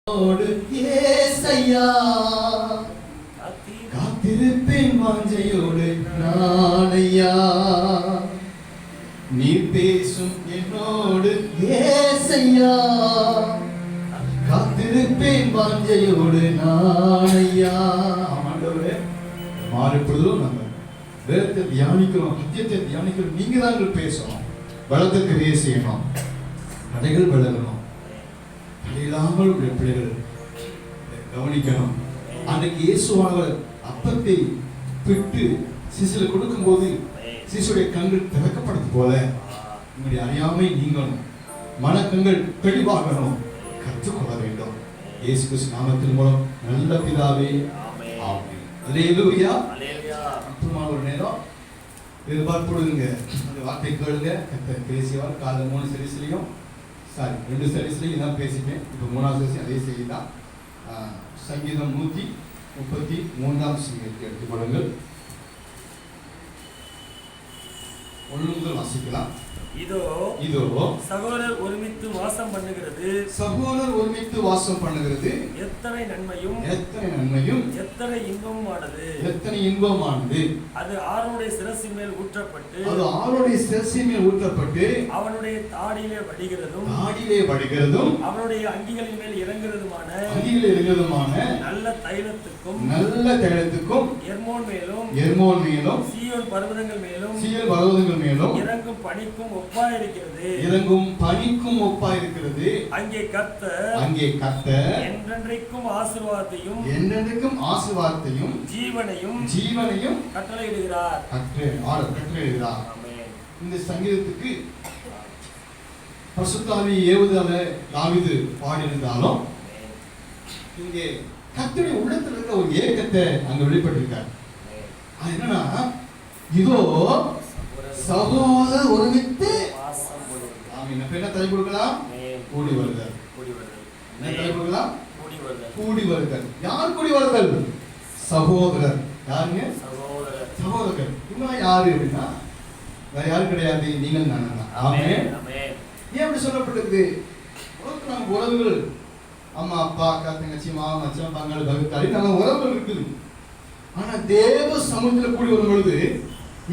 ஏசையா காத்திருப்பேன் வாஞ்சையோடு நாளையா நீ பேசும் என்னோடு ஏசையா காத்திருப்பேன் வாஞ்சையோடு நாளையா. ஆண்டவரே மாறுபடுதலும் நம்ம வேதத்தை தியானிக்கிறோம், சத்தியத்தை தியானிக்கிறோம். நீங்க தான் பேசணும், பலத்துக்கு கிரியை செய்யணும், தடைகள் விலகணும், இல்லாமல் உடைய பிள்ளைகள் கவனிக்கணும். அன்றைக்கு இயேசுவாக அப்பத்தை பிட்டு சிசுல கொடுக்கும் போது சிசுடைய கண்கள் திறக்கப்படுது போல உங்களுடைய அறியாமை நீங்களும் மனக்கண்கள் தெளிவாகணும், கற்றுக்கொள்ள வேண்டும். இயேசு கிறிஸ்து நாமத்தின் மூலம் நல்ல பிதாவே ஆமென். அல்லேலூயா. அப்புறமா ஒரு நேரம் எதிர்பார்ப்புடுங்க, அந்த வார்த்தை கேளுங்க. கர்த்தர் பேசியவர் காலைல 3 சர்வீஸ்லையும் 2 சர்வீஸ்லையும் தான் பேசிட்டேன். இப்போ 3ஆவது சர்வீஸ் அதே செய்யலாம். சங்கீதம் 133 சங்கீதத்தை எடுத்துக்கொள்ளுங்கள். 1 முதல் வாசிக்கலாம். இதோ சகோதரர் ஒருமித்து வாசம் பண்ணுகிறது, சகோதரர் ஒருமித்து வாசம் பண்ணுகிறது. எத்தனை நன்மையும் எத்தனை இன்பமானது, எத்தனை இன்பமானது. அது ஆரோனுடைய சிரசின் மேல் ஊற்றப்பட்டு, அவனுடைய தாடியிலே வடிகிறதும் அவனுடைய அங்கிகளின் மேல் இறங்குறதுமான நல்ல தைலத்துக்கும் எர்மோன் மேலும் சீயோன் பர்வதங்கள் மேலும் இறங்கும் பனிக்கும் ஒப்பாயிருக்கிறது. அங்கே கர்த்தர் என்றென்றைக்கும் ஆசீர்வாதத்தையும் ஜீவனையும் கட்டளையிடுகிறார். இந்த சங்கீதத்துக்கு பரிசுத்தாவி ஏவுதலை தாவீது பாடியிருந்தாலும் இங்கே கர்த்தருடைய உள்ளத்தில் இருக்க ஒரு ஏக்கத்தை அங்க வெளிப்பட்டிருக்கார். அது என்னன்னா, இதோ சகோதரர் ஒருமித்து என்ன தலை கொடுக்கலாம், கூடி வருதல். என்ன தலை கொடுக்கலாம், கூடி வருதல். யார் கூடி வருதல்? சகோதரர். யாருங்க? சகோதரர். இன்னும் யாரு அப்படின்னா வேற யாரும் கிடையாது, நீங்கள் நான் தான். ஆமென். ஏன் அப்படி சொல்லப்பட்டிருக்கு? நம்ம உறவுகள், அம்மா அப்பா அக்கா தங்கச்சி மாமா மச்சான் பங்காளி பகுத்தாளி, நம்ம உறவுகள் இருக்குது. ஆனா தேவ சமூகத்தில் கூடி வரும் பொழுது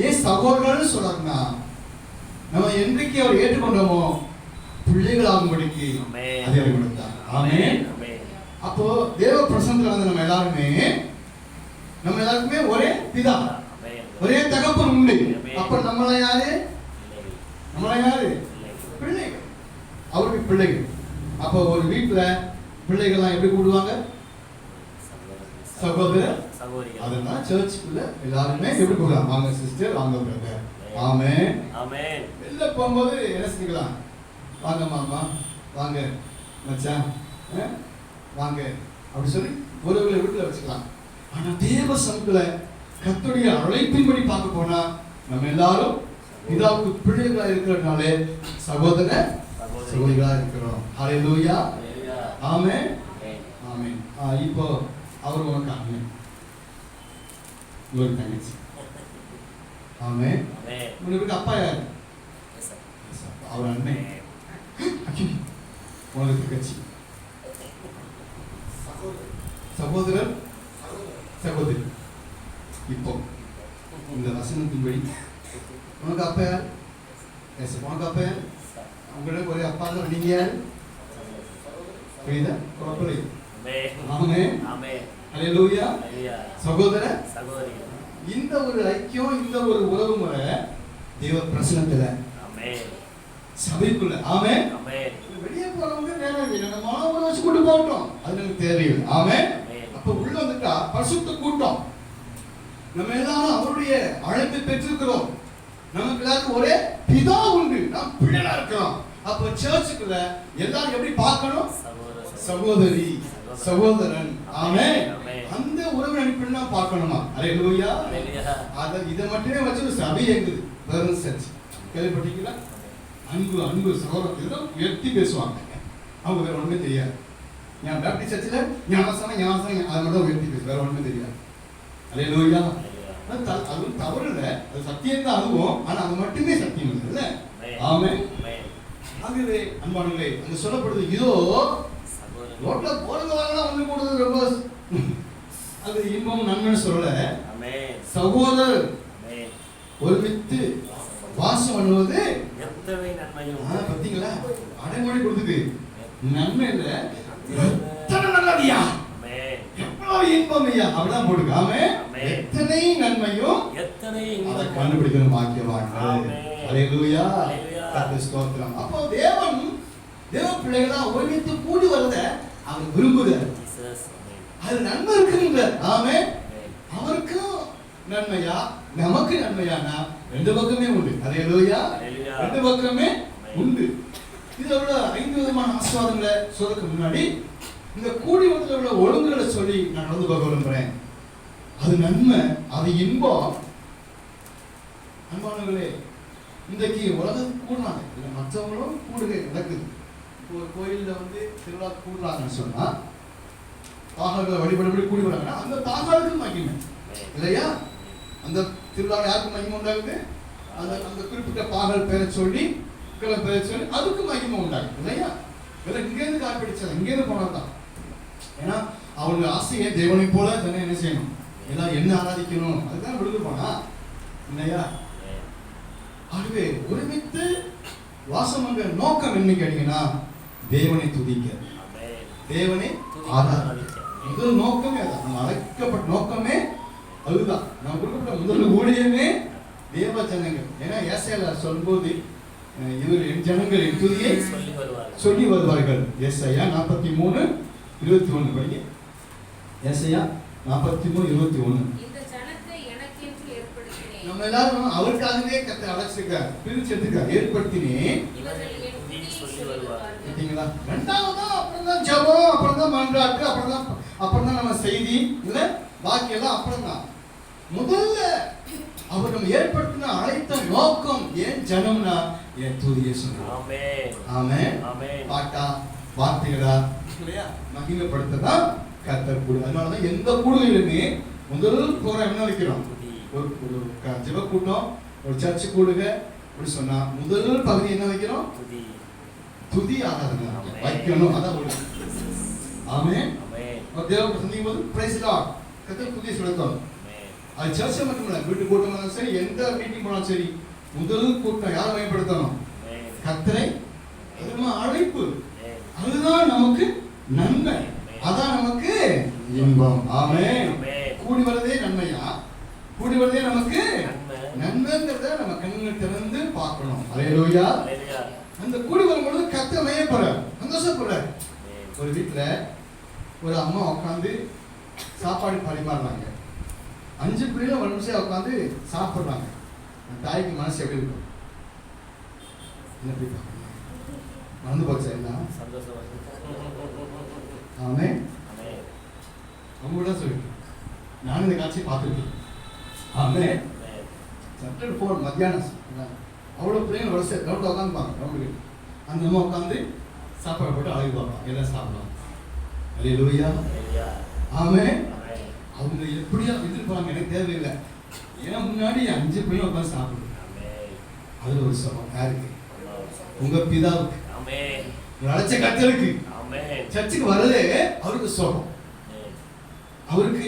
ஏன் சகோதரர்கள் சொல்றாருன்னா, நம்ம என்றைக்கு அவர் ஏற்றுக்கொண்டோமோ பிள்ளைகளாகும்படிக்கு அதிகாரம் கொடுத்தார். ஆமென். அப்போ தேவ பிரசன்னத்துல வந்து நம்ம எல்லாருக்குமே ஒரே பிதா, ஒரே தகப்பன் உண்டு. அப்ப நம்மள யாரு? பிள்ளைகள். அவருக்கு பிள்ளைகள். அப்ப ஒரு வீட்டுல பிள்ளைகள்லாம் எப்படி கூடுவாங்க? சகோதரர். அதனால சர்ச்சுக்குள்ள எல்லாருமே எப்படி கூடுவாங்க? வாங்க சிஸ்டர், வாங்க பிரதர். ஆமென். வெளில போகும்போது என்ன செஞ்சுக்கலாம்? வாங்க மாமா, வாங்க மச்சான், வாங்க அப்படி சொல்லி ஒருவர்களை வீட்டுல வச்சுக்கலாம். ஆனா தேவ சமூகத்துல கர்த்தருடைய அழைப்பின்படி பார்க்க போனா நம்ம எல்லாரும் பிதாவுக்கு பிள்ளைகளா இருக்கிறதுனாலே சகோதரிகளா இருக்கிறோம். ஹல்லேலூயா. ஆமென். இப்போ அவர் உனக்கு அண்ணன், உங்களுக்கு தங்கச்சி. ஆமென். உங்களுக்கு அப்பா யாரு? அவர் அண்ணன். உனக்கு தங்கச்சி. சகோதரர் சகோதரி. இப்போ இந்த வசனத்தின்படி உனக்கு அப்பா யார்? உனக்கு அப்பா யார்? உங்களுக்கு ஒரே அப்பா தான். நீங்க யார்? புரியுதா? அல்லேலூயா. சகோதர சகோதரி. இந்த ஒரு ஐக்கியம், இந்த ஒரு உறவு முறை தேவ பிரசன்னத்துல சபைக்குள்ள. ஆமென். வெளியே போறவங்க நேரம் இல்லை, நம்ம மாணவரை வச்சு கூட்டு போட்டோம், அது நமக்கு தேவையில்லை. ஆமென். அப்ப உள்ள வந்துட்டா பரிசுத்த கூட்டம். நம்ம எல்லாரும் அவருடைய அழைப்பை பெற்றிருக்கிறோம். நமக்கு எல்லாருக்கும் ஒரே பிதா உண்டு, நாம் பிள்ளைகளா இருக்கிறோம். அப்ப சர்ச்சுக்குள்ள எல்லாரும் எப்படி பார்க்கணும்? சகோதரி சகோதரன். ஆமென். அந்த உறவு அனுப்பினா பார்க்கணுமா? அல்லேலூயா. இதை மட்டுமே வச்சு சபை எங்குது. பேரண்ட்ஸ் சர்ச் கேள்விப்பட்டீங்களா? அன்பு சகோதரர் இதெல்லாம் உயர்த்தி பேசுவாங்க. அவங்க வேற ஒண்ணுமே தெரியாது. நான் பேப்டிஸ்ட் சர்ச்சில் ஞானசானம் அதை மட்டும் உயர்த்தி பேசு, வேற ஒண்ணுமே தெரியாது. அல்லேலூயா. அதுவும் தவறு இல்லை, அது சத்தியம் தான் அதுவும். ஆனா அது மட்டுமே சத்தியம் இல்லை. ஆமென். ஆகவே அன்பானவர்களே, அங்க சொல்லப்படுது, இதோ ரோட்ல போறவங்க நன்மைன்னு சொல்லல. ஆமென். சகோதரர் ஆமென். ஒருமித்து வாசம் பண்ணுவது எத்தனை நன்மையும். பாத்தீங்களா? அடைமொழி கொடுத்துக்கு நன்மை இல்ல எத்தனை நல்லதியா, ஆமென். எவ்வளவு இன்பம் ஐயா அப்படிதான் போட்டுக்கு. ஆமென். ஆமென். எத்தனை நன்மையும் எத்தனை அதை இன்பம். கண்டுபிடிக்கணும் பாக்கியவான்கள். ஆமென். அல்லேலூயா. அல்லேலூயா. கர்த்தருக்கு ஸ்தோத்திரம். அப்போ தேவ பிள்ளைகளா ஒருமித்து கூடி வரத அவர் விரும்புகிறார். ஜீசஸ். ஆமென். அது நன்மை இருக்குங்க. ஆமென். ஆமென். அவருக்கும் நன்மையா நமக்கு நன்மையானா ரெண்டு பக்கமே உண்டு. அல்லேலூயா. அல்லேலூயா. ரெண்டு பக்கமே உண்டு. இதுல உள்ள 5 விதமான ஆசீர்வாதங்களை சொல்றதுக்கு முன்னாடி இந்த கூடி வரதுல உள்ள ஒழுங்குகளை சொல்லி நான் நடந்து பார்க்க விரும்புறேன். அது நன்மை, அது இன்பம். அன்பானவர்களே, இன்றைக்கு உலகத்துக்கு கூடுனாங்க இல்லை, மற்றவங்களும் கூடுகை நடக்குது. இப்போ ஒரு கோயில்ல திருவிழா கூடுறாங்கன்னு சொன்னா பாகங்களை வழிபடபடி கூடி வராங்கன்னா அந்த பாகாளுக்கு மகிமை இல்லையா? அந்த திருவிழா யாருக்கு மகிமை உண்டாகுது? அந்த அந்த குறிப்பிட்ட பாகல் பேரை சொல்லி பேரை சொல்லி அதுக்கு மகிமை உண்டாகுது இல்லையா? இதெல்லாம் இங்கேருந்து காப்பிடிச்சது, இங்கேருந்து போனதுதான். ஏன்னா அவங்க ஆசையை தேவனை போல தானே என்ன செய்யணும், எல்லாம் என்ன ஆராதிக்கணும், அதுதான் விடுதல் போனா இல்லையா? ஆகவே ஒருமித்து வாசம் பண்ற நோக்கம் என்ன கேட்டீங்கன்னா தேவனை துதிக்க, தேவனை ஆராதிக்க. முதல் நோக்கமே அதான். நம்ம அழைக்கப்பட்ட நோக்கமே அதுதான். நம்ம கொடுக்கப்பட்ட முதல் ஊழியமே தேவ ஜனங்கள். ஏன்னா ஏசாயா சொல்லும்போது இவர் என் ஜனங்கள் என் துதியை சொல்லி வருவார்கள். ஏசாயா 43:21 படிங்க. ஏசாயா 43:21. நம்ம எல்லாரும் அவருக்காகவே கர்த்தர் அழைச்சிருக்கார், பிரிச்சு எடுத்துக்கார், ஏற்படுத்தினேன். கேட்டீங்களா? ரெண்டாவதா அப்புறம் தான் ஜெபம், அப்புறம் தான் மன்றாட்டு, அப்புறம் தான் நம்ம செய்தி இல்ல, பாக்கி எல்லாம் அப்புறம் தான். முதல்ல அவர் நம்ம ஏற்படுத்தின அழைத்த நோக்கம் ஏன் ஜனம்னா என் துதியை சொல்றோம். ஆமென். ஆமென். ஆமென். பாட்டா வார்த்தைகளா இல்லையா மகிமைப்படுத்ததான் கர்த்தர் கூடு. அதனாலதான் எந்த கூடுதலுமே முதல் ப்ரோக்ராம் என்ன வைக்கிறோம், ஒரு ஜெப கூட்டம், ஒரு சர்ச்சு கூடுக அப்படி சொன்னா முதல் பகுதி என்ன வைக்கிறோம், துதி ஆராதனை வைக்கணும். அதான் ஒரு ஆமென். தேவனை சந்திக்கும் போது பிரைஸ் லார்ட் கர்த்தர் துதி செலுத்தணும். அது சர்ச்சை மட்டும் இல்லை, வீட்டு கூட்டம் சரி, எந்த மீட்டிங் போனாலும் சரி, முதல் கூட்டம் யாரை பயன்படுத்தணும், கர்த்தரை. அழைப்பு, அதுதான் நமக்கு நன்மை, அதான் நமக்கு இன்பம். ஆமென். கூடி வரதே நன்மையா, கூடி வரதே நமக்கு நன்மைங்கிறத நம்ம கண்கள் திறந்து பார்க்கணும். அல்லேலூயா. அந்த கூடி வரும்பொழுது கர்த்தர் மையப்படுற சந்தோஷப்படுற. ஒரு வீட்டுல ஒரு அம்மா உட்காந்து சாப்பாடு பரிமாறுறாங்க. 5 பிள்ளைகளும் வரிசையா உட்காந்து சாப்பிடுறாங்க. தாய்க்கு மனசு எப்படி இருக்கும்? என்ன மறந்து போச்சா எல்லாம்? ஆமென். அவங்க தான் சொல்லிட்டு நானும் இந்த காட்சியை பார்த்துருக்கேன். ஆமென். சட்டர் போன் மத்தியானம் அவ்வளோ பிள்ளைங்க வரிசை ரவுண்ட் உட்காந்துப்பாங்க. ரவுண்டு அந்த அம்மா உட்காந்து சாப்பாடு போட்டு அழகு பார்ப்பாங்க, எல்லாம் சாப்பிடலாம். அல்லேலூயா. ஆமென். அவங்க எப்படியா எதிர்பார்ப்பாங்க எனக்கு தேவையில்லை. ஏன்னா முன்னாடி 5 பிள்ளைங்க உட்காந்து சாப்பிடுது. அதுல ஒரு சபம் யாருக்கு? உங்க பிதாவுக்கு. அழைச்ச கர்த்தருக்கு. சர்ச்சுக்கு வரதே அவருக்கு சோகம். அவருக்கு